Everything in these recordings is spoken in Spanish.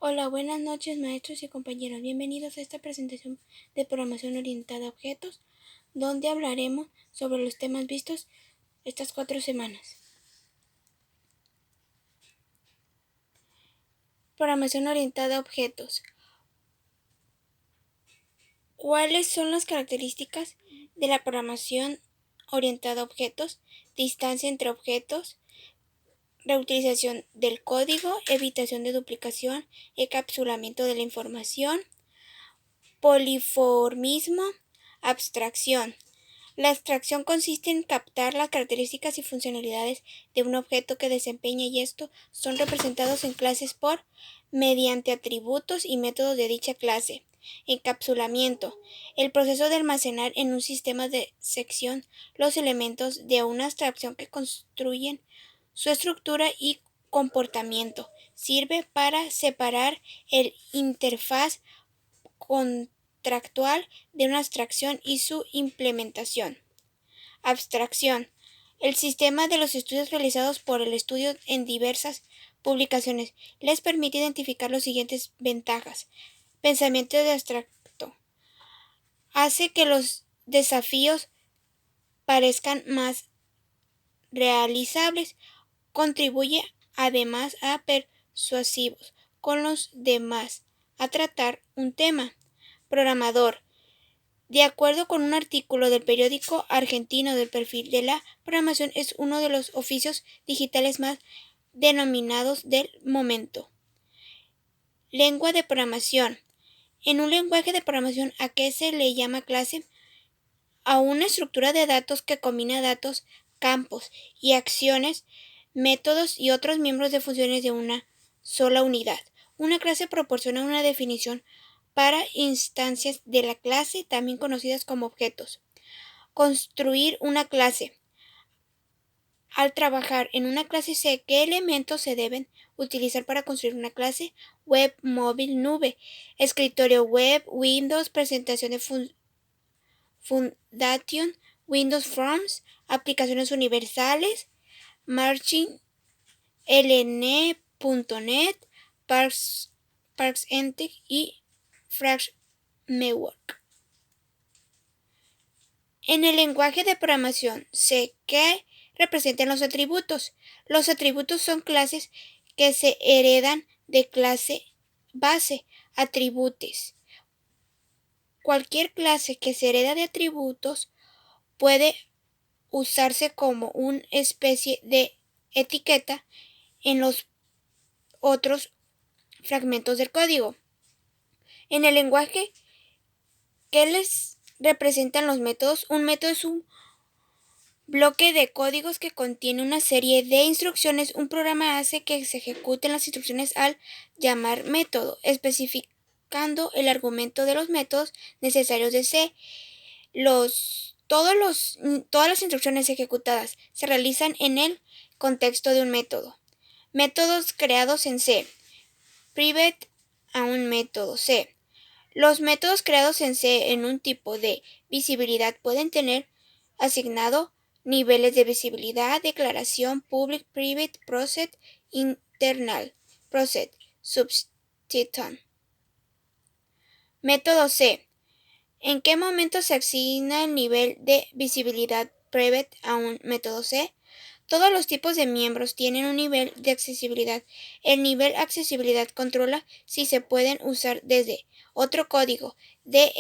Hola, buenas noches maestros y compañeros. Bienvenidos a esta presentación de programación orientada a objetos, donde hablaremos sobre los temas vistos estas 4 semanas. Programación orientada a objetos. ¿Cuáles son las características de la programación orientada a objetos? Distancia entre objetos, reutilización del código, evitación de duplicación, encapsulamiento de la información, poliformismo, abstracción. La abstracción consiste en captar las características y funcionalidades de un objeto que desempeña y estos son representados en clases mediante atributos y métodos de dicha clase. Encapsulamiento. El proceso de almacenar en un sistema de sección los elementos de una abstracción que construyen su estructura y comportamiento. Sirve para separar el interfaz contractual de una abstracción y su implementación. Abstracción. El sistema de los estudios realizados por el estudio en diversas publicaciones les permite identificar las siguientes ventajas. Pensamiento de abstracto. Hace que los desafíos parezcan más realizables. Contribuye además a persuasivos con los demás a tratar un tema. Programador. De acuerdo con un artículo del periódico argentino del perfil de la programación, es uno de los oficios digitales más denominados del momento. Lengua de programación. En un lenguaje de programación, ¿a qué se le llama clase? A una estructura de datos que combina datos, campos y acciones, métodos y otros miembros de funciones de una sola unidad. Una clase proporciona una definición para instancias de la clase, también conocidas como objetos. Construir una clase. Al trabajar en una clase sé qué elementos se deben utilizar para construir una clase. Web, móvil, nube, escritorio web, Windows, presentación de Foundation, Windows Forms, aplicaciones universales, Marching, LN.NET, Parksentech y Framework. En el lenguaje de programación sé que representan los atributos. Los atributos son clases que se heredan de clase base, atributos. Cualquier clase que se hereda de atributos puede usarse como una especie de etiqueta en los otros fragmentos del código. En el lenguaje, ¿qué les representan los métodos? Un método es un bloque de códigos que contiene una serie de instrucciones. Un programa hace que se ejecuten las instrucciones al llamar método, especificando el argumento de los métodos necesarios de C. Todas las instrucciones ejecutadas se realizan en el contexto de un método. Métodos creados en C. Private a un método C. Los métodos creados en C en un tipo de visibilidad pueden tener asignado niveles de visibilidad, declaración, public, private, process, internal, process, substitution. Método C. ¿En qué momento se asigna el nivel de visibilidad private a un método C? Todos los tipos de miembros tienen un nivel de accesibilidad. El nivel de accesibilidad controla si se pueden usar desde otro código de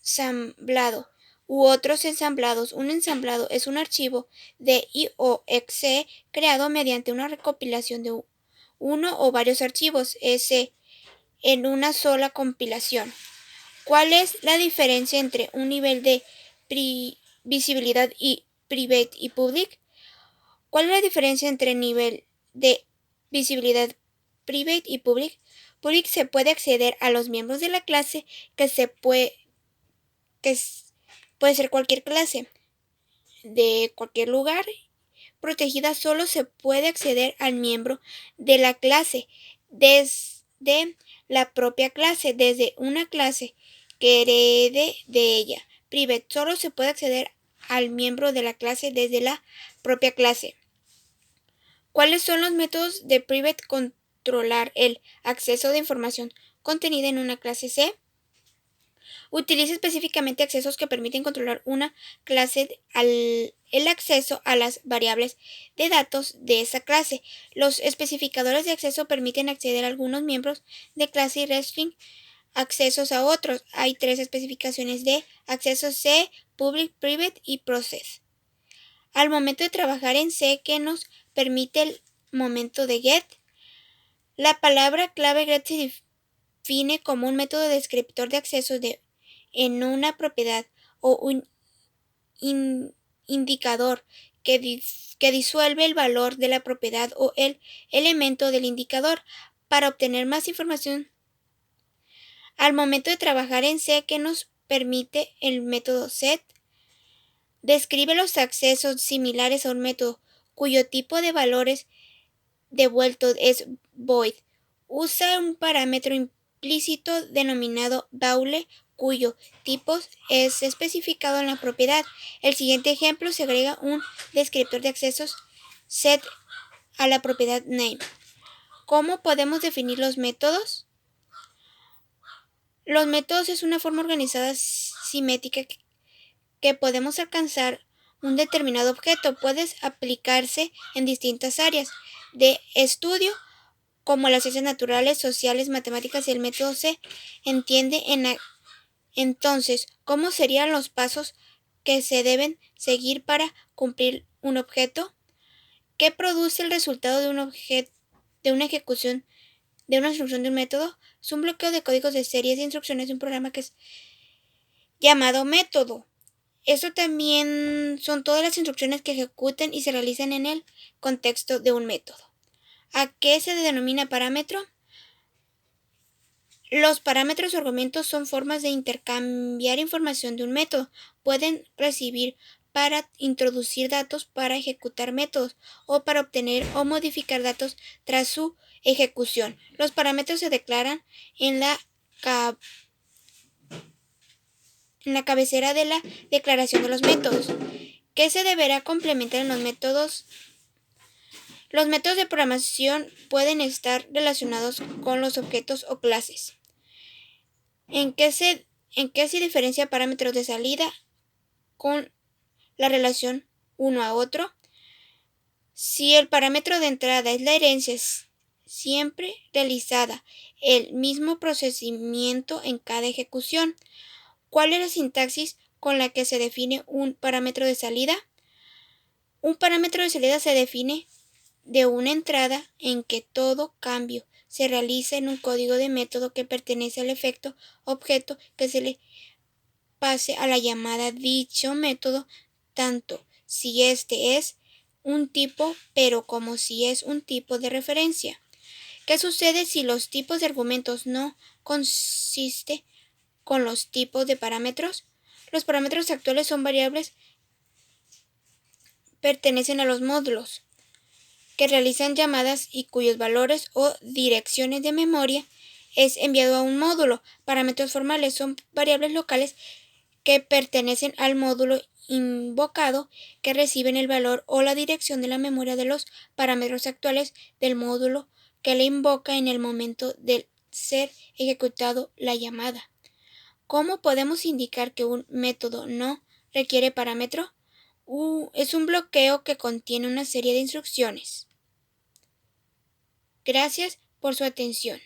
ensamblado u otros ensamblados. Un ensamblado es un archivo de IOXE creado mediante una recopilación de uno o varios archivos S en una sola compilación. ¿Cuál es la diferencia entre un nivel de visibilidad y private y public? ¿Cuál es la diferencia entre el nivel de visibilidad private y public? Public se puede acceder a los miembros de la clase puede ser cualquier clase de cualquier lugar. Protegida solo se puede acceder al miembro de la clase desde la propia clase, desde una clase que herede de ella. Private solo se puede acceder al miembro de la clase desde la propia clase. ¿Cuáles son los métodos de private controlar el acceso de información contenida en una clase C. Utiliza específicamente accesos que permiten controlar una clase el acceso a las variables de datos de esa clase. Los especificadores de acceso permiten acceder a algunos miembros de clase y restringir accesos a otros. Hay 3 especificaciones de acceso C: Public, Private y Process. Al momento de trabajar en C, que nos permite el momento de get, la palabra clave get se define como un método descriptor de acceso en una propiedad o un indicador que disuelve el valor de la propiedad o el elemento del indicador. Para obtener más información al momento de trabajar en C, que nos permite el método set, describe los accesos similares a un método cuyo tipo de valores devuelto es void. Usa un parámetro implícito denominado Boole, cuyo tipo es especificado en la propiedad. El siguiente ejemplo se agrega un descriptor de accesos set a la propiedad name. ¿Cómo podemos definir los métodos? Los métodos es una forma organizada simétrica que podemos alcanzar un determinado objeto. Puede aplicarse en distintas áreas de estudio, como las ciencias naturales, sociales, matemáticas y el método se entiende entonces cómo serían los pasos que se deben seguir para cumplir un objeto. ¿Qué produce el resultado de una ejecución de una instrucción de un método? Es un bloqueo de códigos de series de instrucciones de un programa que es llamado método. Esto también son todas las instrucciones que ejecuten y se realizan en el contexto de un método. ¿A qué se denomina parámetro? Los parámetros o argumentos son formas de intercambiar información de un método. Pueden recibir para introducir datos para ejecutar métodos o para obtener o modificar datos tras su ejecución. Los parámetros se declaran en la cabecera de la declaración de los métodos. ¿Qué se deberá complementar en los métodos? Los métodos de programación pueden estar relacionados con los objetos o clases. ¿En qué se diferencia parámetros de salida con la relación uno a otro? Si el parámetro de entrada es la herencia siempre realizada el mismo procedimiento en cada ejecución. ¿Cuál es la sintaxis con la que se define un parámetro de salida? Un parámetro de salida se define de una entrada en que todo cambio se realiza en un código de método que pertenece al efecto objeto que se le pase a la llamada dicho método, tanto si este es un tipo pero como si es un tipo de referencia. ¿Qué sucede si los tipos de argumentos no coinciden con los tipos de parámetros? Los parámetros actuales son variables pertenecen a los módulos que realizan llamadas y cuyos valores o direcciones de memoria es enviado a un módulo. Parámetros formales son variables locales que pertenecen al módulo invocado que reciben el valor o la dirección de la memoria de los parámetros actuales del módulo que le invoca en el momento de ser ejecutado la llamada. ¿Cómo podemos indicar que un método no requiere parámetro? Es un bloqueo que contiene una serie de instrucciones. Gracias por su atención.